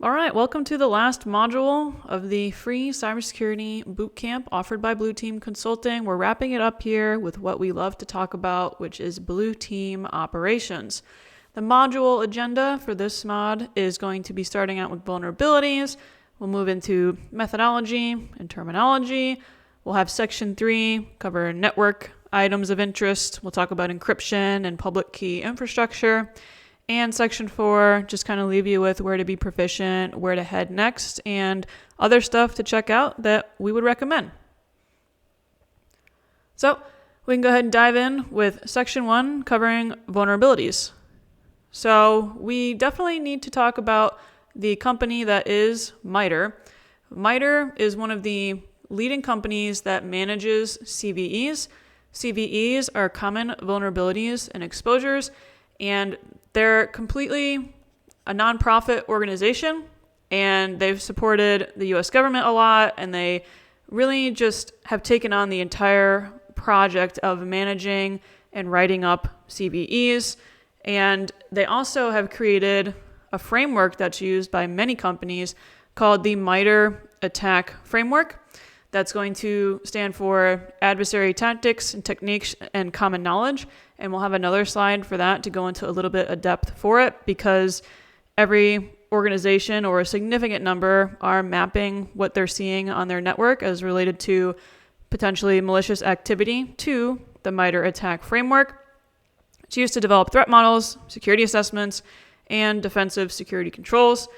All right, welcome to the last module of the free cybersecurity bootcamp offered by Blue Team Consulting. We're wrapping it up here with what we love to talk about, which is Blue Team operations. The module agenda for this mod is going to be starting out with vulnerabilities. We'll move into methodology and terminology. We'll have section 3 cover network items of interest. We'll talk about encryption and public key infrastructure. And section 4, just kind of leave you with where to be proficient, where to head next, and other stuff to check out that we would recommend. So we can go ahead and dive in with section 1 covering vulnerabilities. So we definitely need to talk about the company that is MITRE. MITRE is one of the leading companies that manages CVEs. CVEs are common vulnerabilities and exposures, and they're completely a nonprofit organization, and they've supported the US government a lot, and they really just have taken on the entire project of managing and writing up CVEs. And they also have created a framework that's used by many companies called the MITRE ATT&CK Framework. That's going to stand for Adversary Tactics and Techniques and Common Knowledge. And we'll have another slide for that to go into a little bit of depth for it, because every organization or a significant number are mapping what they're seeing on their network as related to potentially malicious activity to the MITRE ATT&CK Framework. It's used to develop threat models, security assessments, and defensive security controls.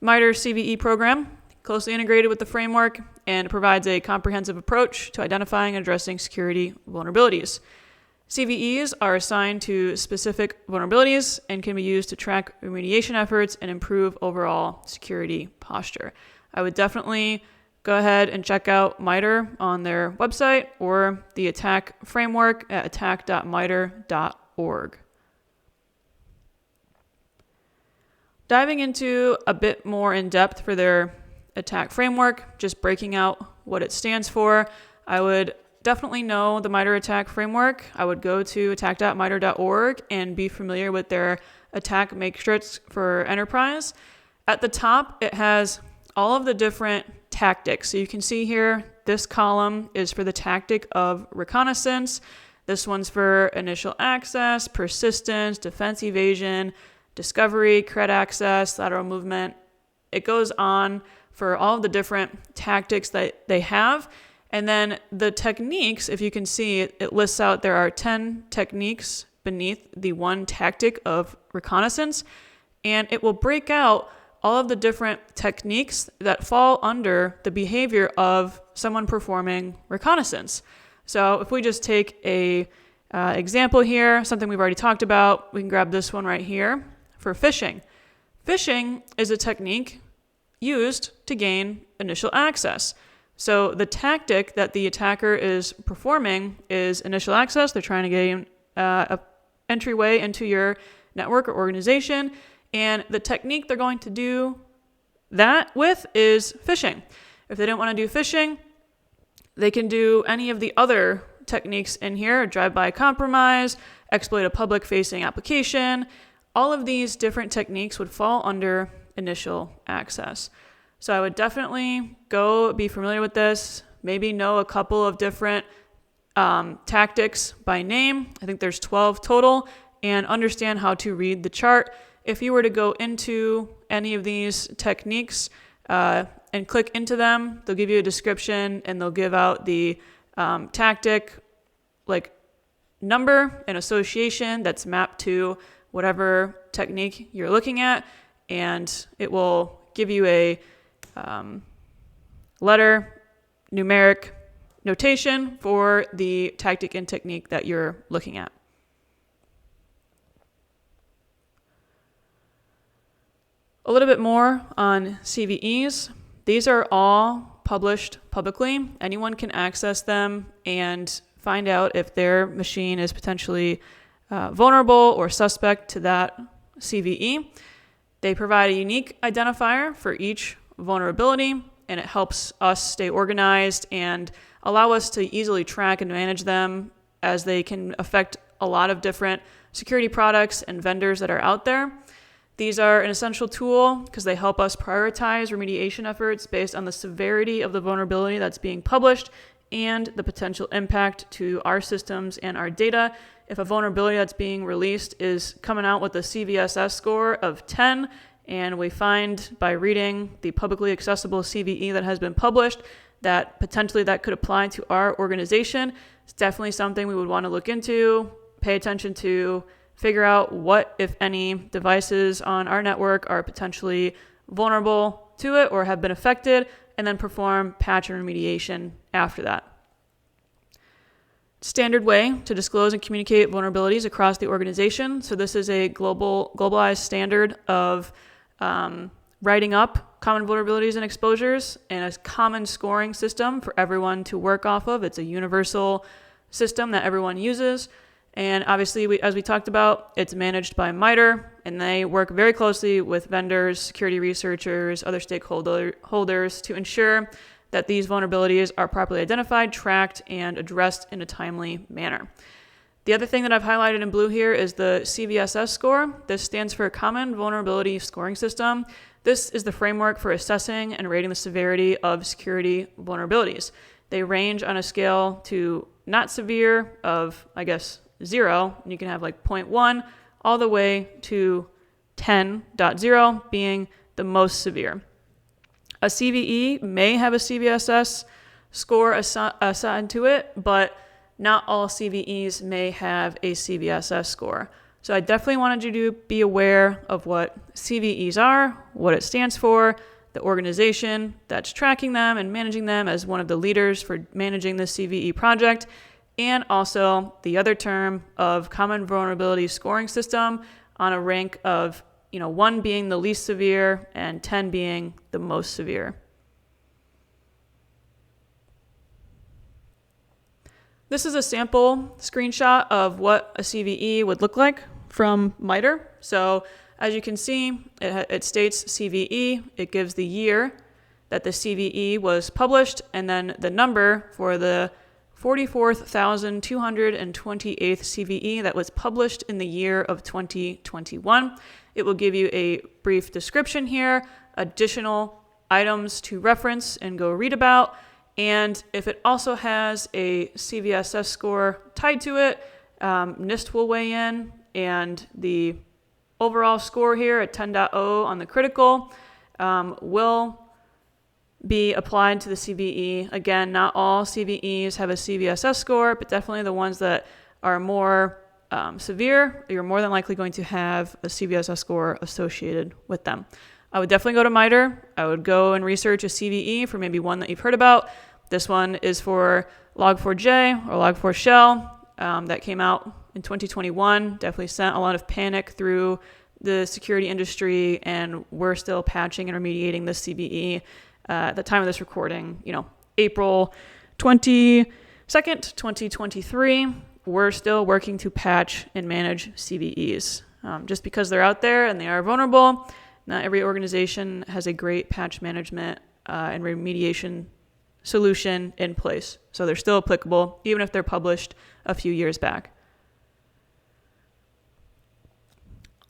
MITRE CVE program closely integrated with the framework, and provides a comprehensive approach to identifying and addressing security vulnerabilities. CVEs are assigned to specific vulnerabilities and can be used to track remediation efforts and improve overall security posture. I would definitely go ahead and check out MITRE on their website or the ATT&CK framework at attack.mitre.org. Diving into a bit more in depth for their ATT&CK framework, just breaking out what it stands for, I would definitely know the MITRE ATT&CK framework. I would go to attack.mitre.org and be familiar with their attack matrix for enterprise. At the top, it has all of the different tactics. So you can see here, this column is for the tactic of reconnaissance. This one's for initial access, persistence, defense evasion, discovery, cred access, lateral movement. It goes on for all of the different tactics that they have. And then the techniques, if you can see, it lists out there are 10 techniques beneath the one tactic of reconnaissance. And it will break out all of the different techniques that fall under the behavior of someone performing reconnaissance. So if we just take a example here, something we've already talked about, we can grab this one right here for phishing. Phishing is a technique used to gain initial access. So the tactic that the attacker is performing is initial access. They're trying to gain an entryway into your network or organization. And the technique they're going to do that with is phishing. If they don't want to do phishing, they can do any of the other techniques in here: drive-by compromise, exploit a public-facing application. All of these different techniques would fall under initial access. So I would definitely go be familiar with this, maybe know a couple of different tactics by name. I think there's 12 total, and understand how to read the chart. If you were to go into any of these techniques and click into them, they'll give you a description, and they'll give out the tactic like number and association that's mapped to whatever technique you're looking at, and it will give you a letter numeric notation for the tactic and technique that you're looking at. A little bit more on CVEs. These are all published publicly. Anyone can access them and find out if their machine is potentially vulnerable or suspect to that CVE. They provide a unique identifier for each vulnerability, and it helps us stay organized and allow us to easily track and manage them, as they can affect a lot of different security products and vendors that are out there. These are an essential tool because they help us prioritize remediation efforts based on the severity of the vulnerability that's being published and the potential impact to our systems and our data. If a vulnerability that's being released is coming out with a CVSS score of 10, and we find by reading the publicly accessible CVE that has been published that potentially that could apply to our organization, it's definitely something we would want to look into, pay attention to, figure out what, if any, devices on our network are potentially vulnerable to it or have been affected, and then perform patch and remediation after that. Standard way to disclose and communicate vulnerabilities across the organization. So this is a globalized standard of writing up common vulnerabilities and exposures and a common scoring system for everyone to work off of. It's a universal system that everyone uses. And obviously, as we talked about, it's managed by MITRE, and they work very closely with vendors, security researchers, other stakeholders to ensure that these vulnerabilities are properly identified, tracked, and addressed in a timely manner. The other thing that I've highlighted in blue here is the CVSS score. This stands for Common Vulnerability Scoring System. This is the framework for assessing and rating the severity of security vulnerabilities. They range on a scale to not severe of, 0, and you can have like 0.1 all the way to 10.0 being the most severe. A CVE may have a CVSS score assigned to it, but not all CVEs may have a CVSS score. So I definitely wanted you to be aware of what CVEs are, what it stands for, the organization that's tracking them and managing them as one of the leaders for managing the CVE project, and also the other term of Common Vulnerability Scoring System on a rank of 1 being the least severe and 10 being the most severe. This is a sample screenshot of what a CVE would look like from MITRE. So as you can see, it states CVE. It gives the year that the CVE was published and then the number for the 44,228th CVE that was published in the year of 2021. It will give you a brief description here, additional items to reference and go read about. And if it also has a CVSS score tied to it, NIST will weigh in, and the overall score here at 10.0 on the critical will be applied to the CVE. Again, not all CVEs have a CVSS score, but definitely the ones that are more severe, you're more than likely going to have a CVSS score associated with them. I would definitely go to MITRE. I would go and research a CVE for maybe one that you've heard about. This one is for Log4j or Log4Shell that came out in 2021. Definitely sent a lot of panic through the security industry, and we're still patching and remediating this CVE at the time of this recording, April 22nd, 2023. We're still working to patch and manage CVEs. Just because they're out there and they are vulnerable, not every organization has a great patch management and remediation solution in place. So they're still applicable, even if they're published a few years back.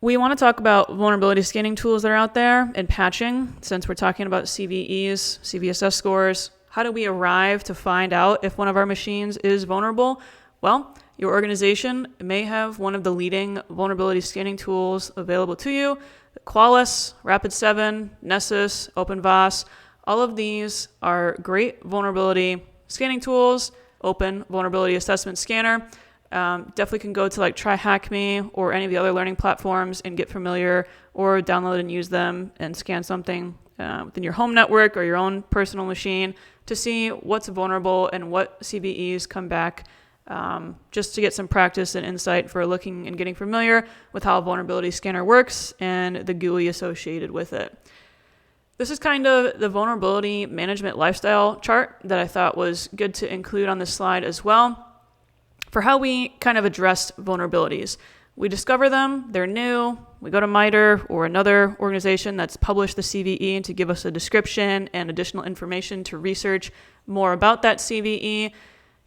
We want to talk about vulnerability scanning tools that are out there and patching. Since we're talking about CVEs, CVSS scores, how do we arrive to find out if one of our machines is vulnerable? Well, your organization may have one of the leading vulnerability scanning tools available to you. Qualys, Rapid7, Nessus, OpenVAS, all of these are great vulnerability scanning tools. Open Vulnerability Assessment Scanner. Definitely can go to like TryHackMe or any of the other learning platforms and get familiar, or download and use them and scan something within your home network or your own personal machine to see what's vulnerable and what CVEs come back, just to get some practice and insight for looking and getting familiar with how a vulnerability scanner works and the GUI associated with it. This is kind of the vulnerability management lifestyle chart that I thought was good to include on this slide as well for how we kind of address vulnerabilities. We discover them, they're new, we go to MITRE or another organization that's published the CVE to give us a description and additional information to research more about that CVE.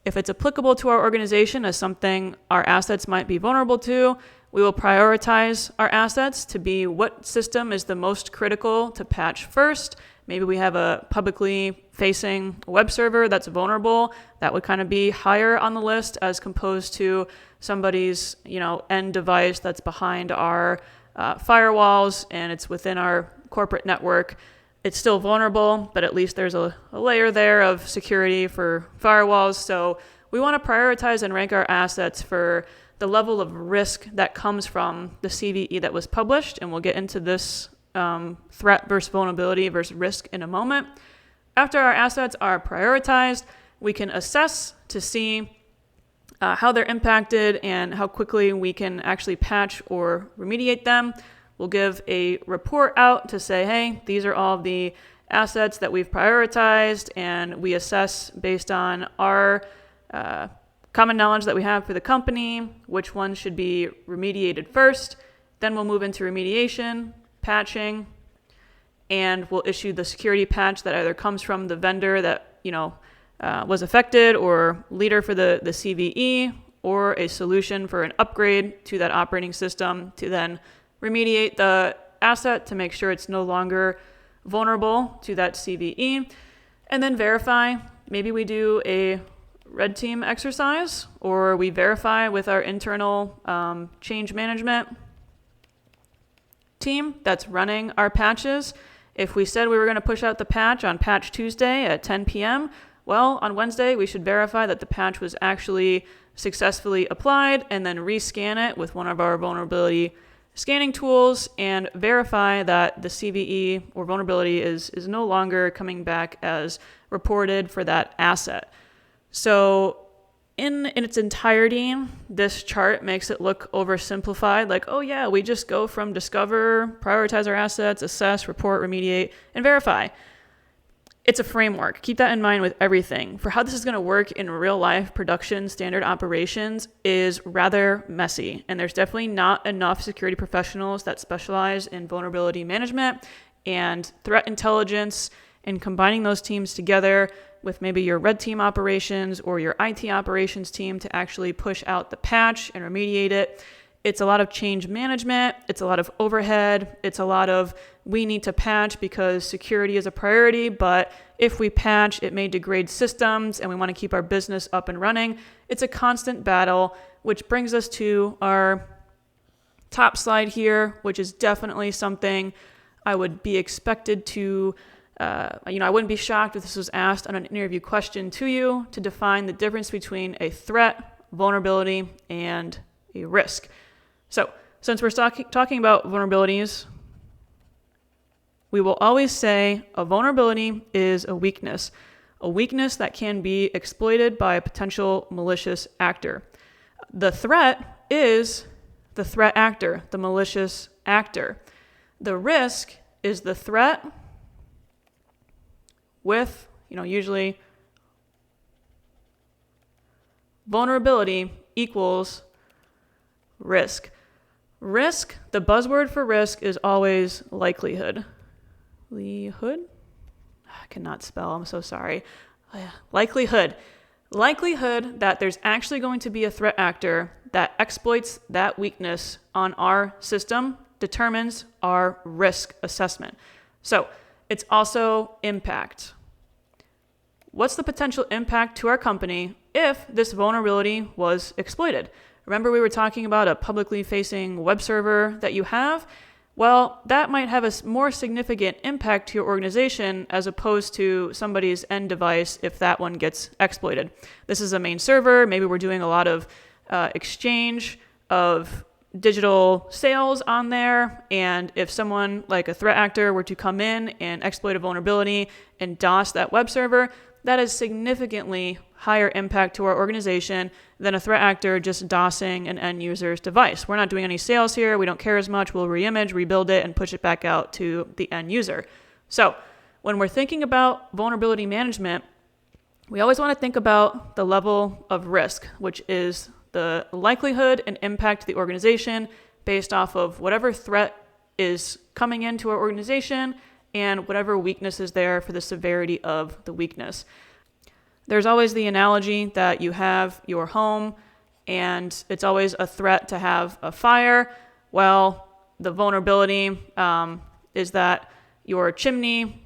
If it's applicable to our organization as something our assets might be vulnerable to, We will prioritize our assets to be what system is the most critical to patch first. Maybe we have a publicly facing web server that's vulnerable. That would kind of be higher on the list as opposed to somebody's, end device that's behind our firewalls and it's within our corporate network. It's still vulnerable, but at least there's a layer there of security for firewalls. So we want to prioritize and rank our assets for the level of risk that comes from the CVE that was published, and we'll get into this threat versus vulnerability versus risk in a moment. After our assets are prioritized, we can assess to see how they're impacted and how quickly we can actually patch or remediate them. We'll give a report out to say, hey, these are all the assets that we've prioritized, and we assess based on our common knowledge that we have for the company, which ones should be remediated first. Then we'll move into remediation, patching, and we'll issue the security patch that either comes from the vendor that, was affected or leader for the CVE, or a solution for an upgrade to that operating system to then remediate the asset to make sure it's no longer vulnerable to that CVE, and then verify. Maybe we do a red team exercise, or we verify with our internal change management team that's running our patches. If we said we were going to push out the patch on Patch Tuesday at 10 p.m., well, on Wednesday, we should verify that the patch was actually successfully applied and then rescan it with one of our vulnerability scanning tools and verify that the CVE or vulnerability is no longer coming back as reported for that asset. So in its entirety, this chart makes it look oversimplified, like, oh yeah, we just go from discover, prioritize our assets, assess, report, remediate, and verify. It's a framework. Keep that in mind with everything. For how this is going to work in real life production standard operations is rather messy. And there's definitely not enough security professionals that specialize in vulnerability management and threat intelligence, and combining those teams together with maybe your red team operations or your IT operations team to actually push out the patch and remediate it. It's a lot of change management. It's a lot of overhead. It's a lot of we need to patch because security is a priority, but if we patch, it may degrade systems and we want to keep our business up and running. It's a constant battle, which brings us to our top slide here, which is definitely something I would be expected to I wouldn't be shocked if this was asked on an interview question to you, to define the difference between a threat, vulnerability, and a risk. So since we're talking about vulnerabilities, we will always say a vulnerability is a weakness that can be exploited by a potential malicious actor. The threat is the threat actor, the malicious actor. The risk is the threat with, usually vulnerability equals risk. Risk, the buzzword for risk is always likelihood. I cannot spell, I'm so sorry. Likelihood. Likelihood that there's actually going to be a threat actor that exploits that weakness on our system determines our risk assessment. So it's also impact. What's the potential impact to our company if this vulnerability was exploited? Remember we were talking about a publicly facing web server that you have? Well, that might have a more significant impact to your organization as opposed to somebody's end device if that one gets exploited. This is a main server. Maybe we're doing a lot of exchange of digital sales on there, and if someone like a threat actor were to come in and exploit a vulnerability and DOS that web server, that is significantly higher impact to our organization than a threat actor just DOSing an end user's device. We're not doing any sales here. We don't care as much. We'll reimage, rebuild it, and push it back out to the end user. So when we're thinking about vulnerability management, we always want to think about the level of risk, which is the likelihood and impact to the organization based off of whatever threat is coming into our organization and whatever weakness is there for the severity of the weakness. There's always the analogy that you have your home and it's always a threat to have a fire. Well, the vulnerability is that your chimney,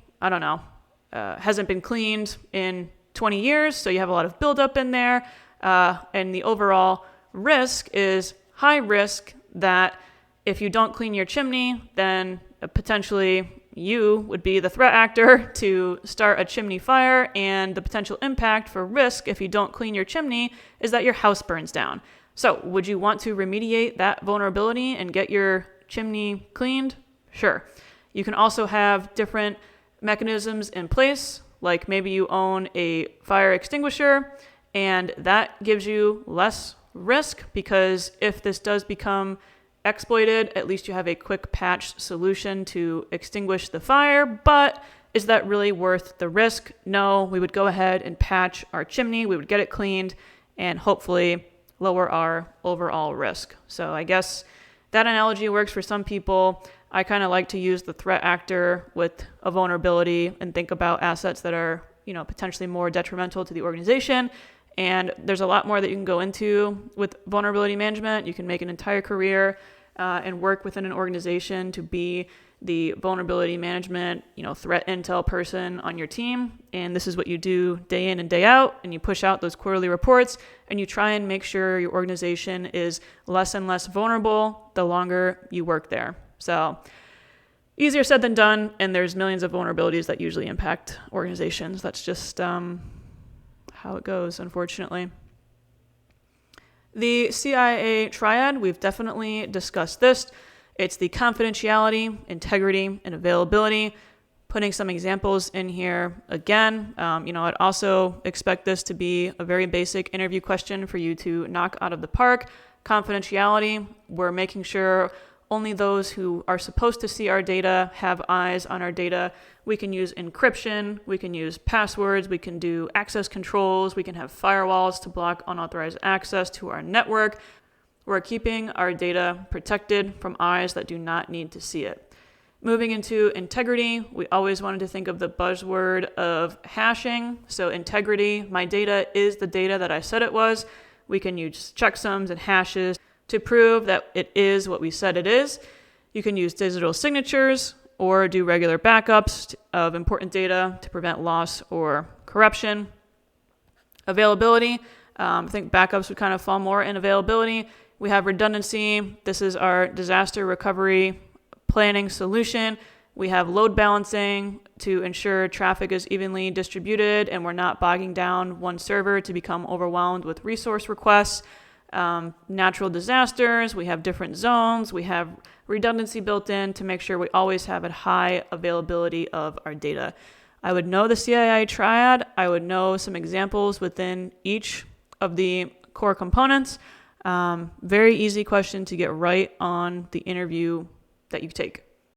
hasn't been cleaned in 20 years, so you have a lot of buildup in there, and the overall risk is high risk that if you don't clean your chimney, then potentially you would be the threat actor to start a chimney fire, and the potential impact for risk if you don't clean your chimney is that your house burns down. So would you want to remediate that vulnerability and get your chimney cleaned? Sure. You can also have different mechanisms in place, like maybe you own a fire extinguisher, and that gives you less risk because if this does become exploited, at least you have a quick patch solution to extinguish the fire. But is that really worth the risk? No, we would go ahead and patch our chimney, we would get it cleaned, and hopefully lower our overall risk. So I guess that analogy works for some people. I kind of like to use the threat actor with a vulnerability and think about assets that are, potentially more detrimental to the organization. And there's a lot more that you can go into with vulnerability management. You can make an entire career and work within an organization to be the vulnerability management, threat intel person on your team. And this is what you do day in and day out. And you push out those quarterly reports and you try and make sure your organization is less and less vulnerable the longer you work there. So easier said than done. And there's millions of vulnerabilities that usually impact organizations. That's just how it goes, unfortunately. The CIA triad, we've definitely discussed this. It's the confidentiality, integrity, and availability. Putting some examples in here again. I'd also expect this to be a very basic interview question for you to knock out of the park. Confidentiality, we're making sure only those who are supposed to see our data have eyes on our data. We can use encryption, we can use passwords, we can do access controls, we can have firewalls to block unauthorized access to our network. We're keeping our data protected from eyes that do not need to see it. Moving into integrity, we always wanted to think of the buzzword of hashing. So integrity, my data is the data that I said it was. We can use checksums and hashes to prove that it is what we said it is. You can use digital signatures or do regular backups of important data to prevent loss or corruption. Availability, I think backups would kind of fall more in availability. We have redundancy. This is our disaster recovery planning solution. We have load balancing to ensure traffic is evenly distributed and we're not bogging down one server to become overwhelmed with resource requests. Natural disasters, we have different zones, we have redundancy built in to make sure we always have a high availability of our data. I would know the CIA triad, I would know some examples within each of the core components. Very easy question to get right on the interview that you take.